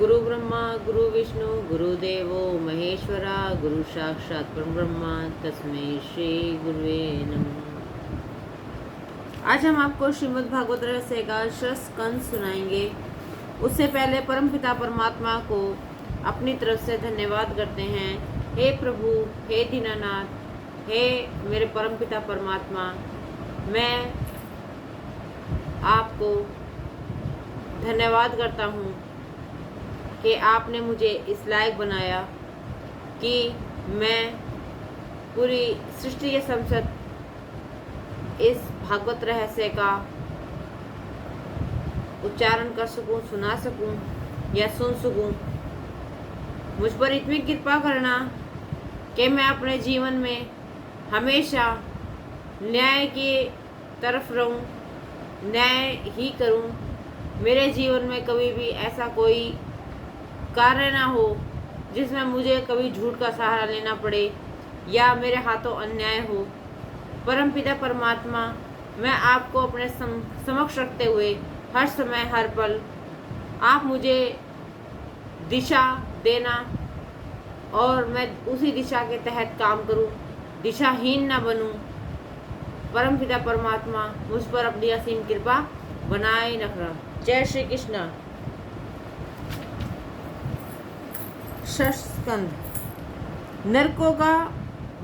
गुरु ब्रह्मा गुरु विष्णु गुरुदेवो महेश्वरा गुरु साक्षात परब्रह्म तस्मै श्री गुरुवे नमः। आज हम आपको श्रीमद् भागवत रहस्य का स्कंद सुनाएंगे। उससे पहले परमपिता परमात्मा को अपनी तरफ से धन्यवाद करते हैं। हे प्रभु, हे दीनानाथ, हे मेरे परमपिता परमात्मा, मैं आपको धन्यवाद करता हूँ कि आपने मुझे इस लायक बनाया कि मैं पूरी सृष्टि के समसत इस भागवत रहस्य का उच्चारण कर सकूं, सुना सकूं या सुन सकूं। मुझ पर इतनी कृपा करना कि मैं अपने जीवन में हमेशा न्याय की तरफ रहूं, न्याय ही करूं। मेरे जीवन में कभी भी ऐसा कोई कार्य ना हो जिसमें मुझे कभी झूठ का सहारा लेना पड़े या मेरे हाथों अन्याय हो। परमपिता परमात्मा, मैं आपको अपने समक्ष रखते हुए हर समय हर पल आप मुझे दिशा देना और मैं उसी दिशा के तहत काम करूं, दिशाहीन ना बनूं। परमपिता परमात्मा मुझ पर अपनी असीम कृपा बनाए रखना। जय श्री कृष्ण। स्कंद। नरकों का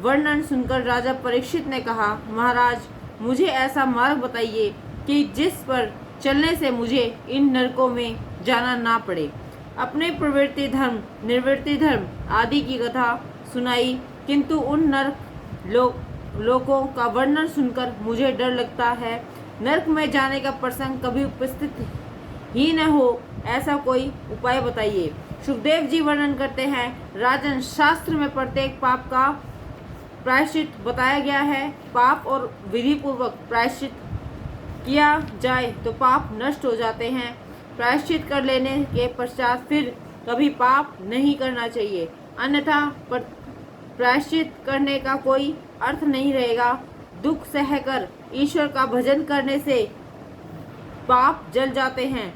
वर्णन सुनकर राजा परीक्षित ने कहा, महाराज, मुझे ऐसा मार्ग बताइए कि जिस पर चलने से मुझे इन नरकों में जाना ना पड़े। अपने प्रवृत्ति धर्म, निवृत्ति धर्म आदि की कथा सुनाई, किंतु उन नरक लोकों का वर्णन सुनकर मुझे डर लगता है। नरक में जाने का प्रसंग कभी उपस्थित ही न हो, ऐसा कोई उपाय बताइए। सुखदेव जी वर्णन करते हैं, राजन, शास्त्र में प्रत्येक पाप का प्रायश्चित बताया गया है। पाप और विधि पूर्वक प्रायश्चित किया जाए तो पाप नष्ट हो जाते हैं। प्रायश्चित कर लेने के पश्चात फिर कभी पाप नहीं करना चाहिए, अन्यथा प्रायश्चित करने का कोई अर्थ नहीं रहेगा। दुख सहकर ईश्वर का भजन करने से पाप जल जाते हैं।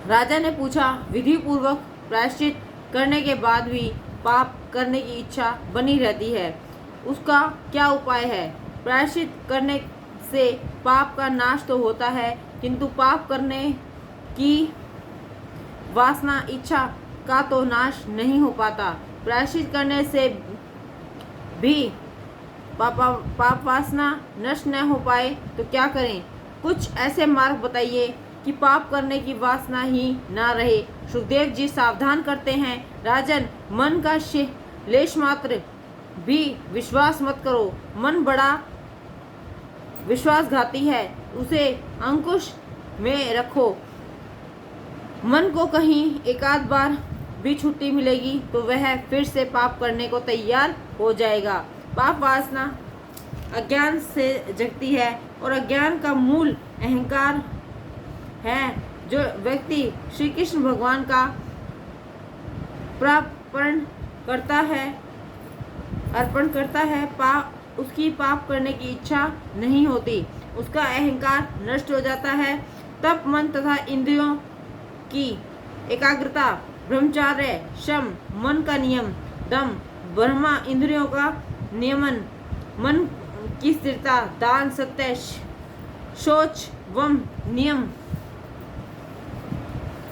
राजा ने पूछा, विधि पूर्वक प्रायश्चित करने के बाद भी पाप करने की इच्छा बनी रहती है, उसका क्या उपाय है? प्रायश्चित करने से पाप का नाश तो होता है, किंतु पाप करने की वासना, इच्छा का तो नाश नहीं हो पाता। प्रायश्चित करने से भी पाप वासना नष्ट न हो पाए तो क्या करें? कुछ ऐसे मार्ग बताइए कि पाप करने की वासना ही ना रहे। सुखदेव जी सावधान करते हैं, राजन, मन का लेश मात्र भी विश्वास मत करो। मन बड़ा विश्वासघाती है, उसे अंकुश में रखो। मन को कहीं एकाध बार भी छुट्टी मिलेगी तो वह फिर से पाप करने को तैयार हो जाएगा। पाप वासना अज्ञान से जगती है और अज्ञान का मूल अहंकार है। जो व्यक्ति श्री कृष्ण भगवान का अर्पण करता है, उसकी पाप करने की इच्छा नहीं होती, उसका अहंकार नष्ट हो जाता है। तप, मन तथा इंद्रियों की एकाग्रता, ब्रह्मचर्य, शम, मन का नियम, दम, ब्रह्मा, इंद्रियों का नियमन, मन की स्थिरता, दान, सत्य, शौच, वम, नियम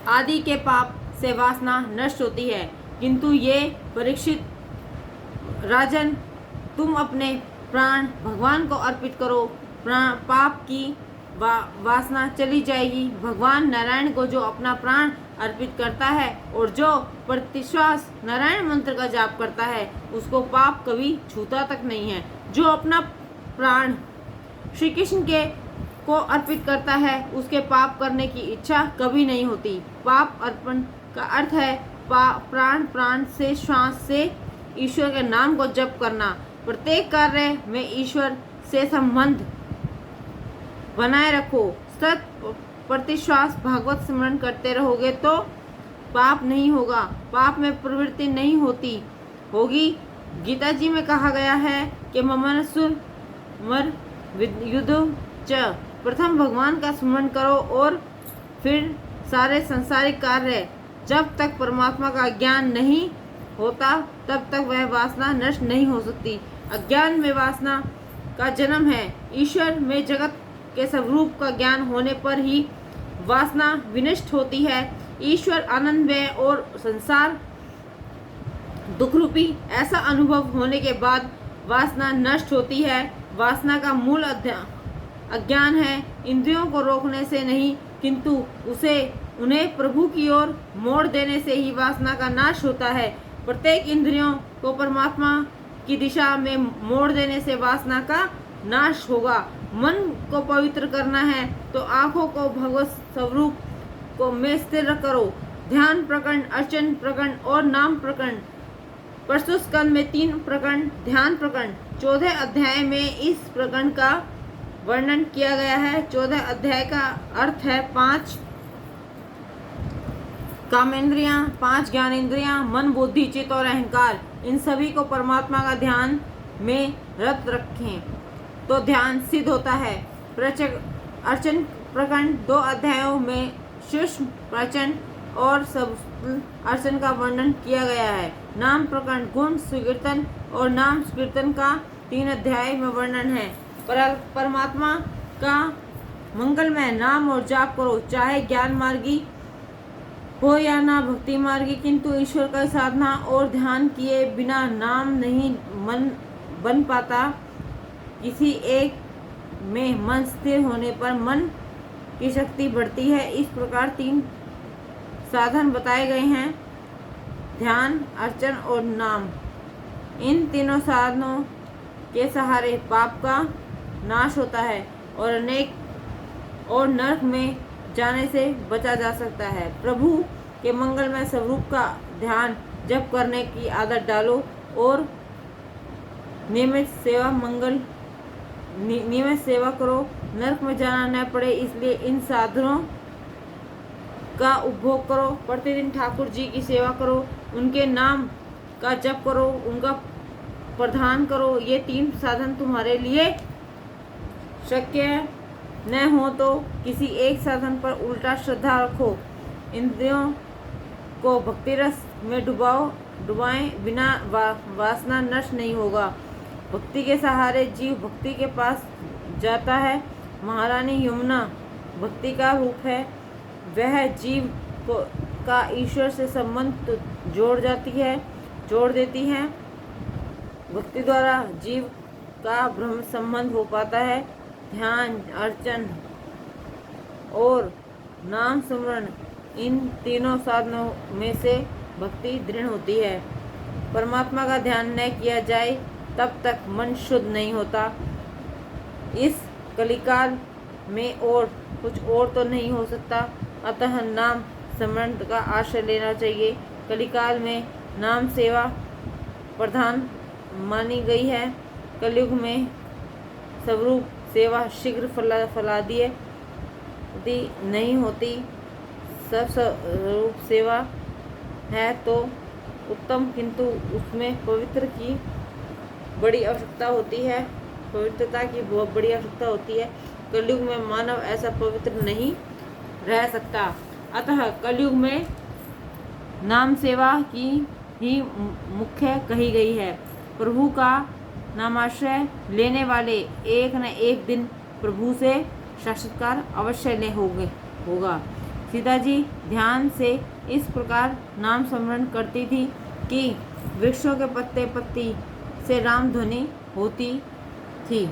आदि के पाप से वासना नष्ट होती है। किंतु ये परीक्षित राजन, तुम अपने प्राण भगवान को अर्पित करो, पाप की वासना चली जाएगी। भगवान नारायण को जो अपना प्राण अर्पित करता है और जो प्रतिश्वास नारायण मंत्र का जाप करता है, उसको पाप कभी छूता तक नहीं है। जो अपना प्राण श्री कृष्ण के को अर्पित करता है, उसके पाप करने की इच्छा कभी नहीं होती। पाप अर्पण का अर्थ है प्राण से, श्वास से ईश्वर के नाम को जप करना। प्रत्येक कार्य में ईश्वर से संबंध बनाए रखो। सत प्रतिश्वास भागवत स्मरण करते रहोगे तो पाप नहीं होगा, पाप में प्रवृत्ति नहीं होगी। गीता जी में कहा गया है कि ममनसुर मर युद्ध च, प्रथम भगवान का स्मरण करो और फिर सारे संसारिक कार्य जब तक परमात्मा का ज्ञान नहीं होता तब तक वह वासना नष्ट नहीं हो सकती। अज्ञान में वासना का जन्म है। ईश्वर में जगत के स्वरूप का ज्ञान होने पर ही वासना विनष्ट होती है। ईश्वर आनंदमय और संसार दुख रूपी ऐसा अनुभव होने के बाद वासना नष्ट होती है। वासना का मूल अज्ञान है। इंद्रियों को रोकने से नहीं किंतु उन्हें प्रभु की ओर मोड़ देने से ही वासना का नाश होता है। प्रत्येक इंद्रियों को परमात्मा की दिशा में मोड़ देने से वासना का नाश होगा। मन को पवित्र करना है तो आंखों को भगवत स्वरूप को में स्थिर करो। ध्यान प्रकरण, अर्चन प्रकरण और नाम प्रकरण। प्रस्तुत स्कंद में 3 प्रकरण, ध्यान प्रकरण 14 अध्याय में इस प्रकरण का वर्णन किया गया है। 14 अध्याय का अर्थ है 5 कामेंद्रियां, 5 ज्ञानेंद्रियां, मन, बुद्धि, चित्त और अहंकार। इन सभी को परमात्मा का ध्यान में रत रखें तो ध्यान सिद्ध होता है। अर्चन प्रकरण 2 अध्यायों में सूक्ष्म अर्चन और सब अर्चन का वर्णन किया गया है। नाम प्रकरण गुण स्वीकृतन और नाम स्वीकृतन का 3 अध्याय में वर्णन है। परमात्मा का मंगलमय नाम और जाप करो, चाहे ज्ञान मार्गी हो या ना भक्ति मार्गी, किंतु ईश्वर का साधना और ध्यान किए बिना नाम नहीं मन बन पाता। किसी एक में मन स्थिर होने पर मन की शक्ति बढ़ती है। इस प्रकार 3 साधन बताए गए हैं, ध्यान, अर्चन और नाम। इन तीनों साधनों के सहारे पाप का नाश होता है और नरक में जाने से बचा जा सकता है। प्रभु के मंगलमय स्वरूप का ध्यान जप करने की आदत डालो और नियमित सेवा करो। नरक में जाना न पड़े इसलिए इन साधनों का उपभोग करो। प्रतिदिन ठाकुर जी की सेवा करो, उनके नाम का जप करो, उनका प्रदान करो। ये 3 साधन तुम्हारे लिए शक्य न हो तो किसी एक साधन पर उल्टा श्रद्धा रखो। इंद्रियों को भक्ति रस में डुबाएं बिना वासना नष्ट नहीं होगा। भक्ति के सहारे जीव भक्ति के पास जाता है। महारानी यमुना भक्ति का रूप है। वह जीव का ईश्वर से संबंध जोड़ देती है। भक्ति द्वारा जीव का ब्रह्म संबंध हो पाता है। ध्यान, अर्चन और नाम स्मरण, इन तीनों साधनों में से भक्ति दृढ़ होती है। परमात्मा का ध्यान न किया जाए तब तक मन शुद्ध नहीं होता। इस कलिकाल में और कुछ और तो नहीं हो सकता, अतः नाम स्मरण का आश्रय लेना चाहिए। कलिकाल में नाम सेवा प्रधान मानी गई है। कलयुग में स्वरूप सेवा शीघ्र फलादी यदि नहीं होती, सब स्वरूप सेवा है तो उत्तम, किंतु उसमें पवित्र की बड़ी आवश्यकता होती है। पवित्रता की बहुत बड़ी आवश्यकता होती है। कलयुग में मानव ऐसा पवित्र नहीं रह सकता। अतः कलयुग में नाम सेवा की ही मुख्य कही गई है। प्रभु का नामाश्रय लेने वाले एक न एक दिन प्रभु से साक्षात्कार अवश्य ले होगा। सीता जी ध्यान से इस प्रकार नाम स्मरण करती थी कि वृक्षों के पत्ती से राम ध्वनि होती थी।